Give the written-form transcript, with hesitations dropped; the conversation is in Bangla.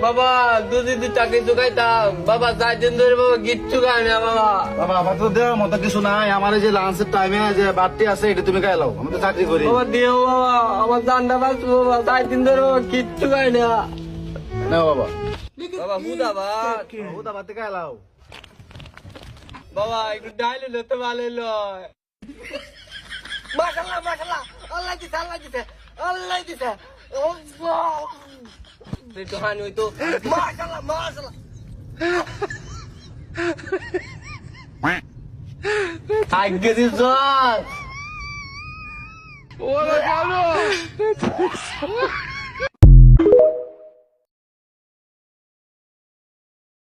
বাবা দুদিন চাকরি চুকাইতাম বাবা 4 দিন ধরে বাবা কিচ্ছু খাই না বাবা। বাবা আমার তো দেওয়ার মতো কিছু নাই, আমার এই যে লাঞ্চের টাইমে যে বাড়তি আছে এটা তুমি খাইলাও, আমি তো চাকরি করি। বাবা দিও বাবা, আমার জানটা বাঁচবো বাবা, 4 দিন ধরে বাবা কিচ্ছু খাই না। না বাবা, বাবা হুদা ভাত, হুদা ভাত খাইলাও। বাবা একটু ডাইল হতে ভালো লয়। মাশাআল্লাহ মাশাআল্লাহ, আল্লাহ দিছে আল্লাহ দিছে আল্লাহ দিছে। একটু হানি হইতো। মাশাআল্লাহ মাশাআল্লাহ। আগে দিছ ওরা কেন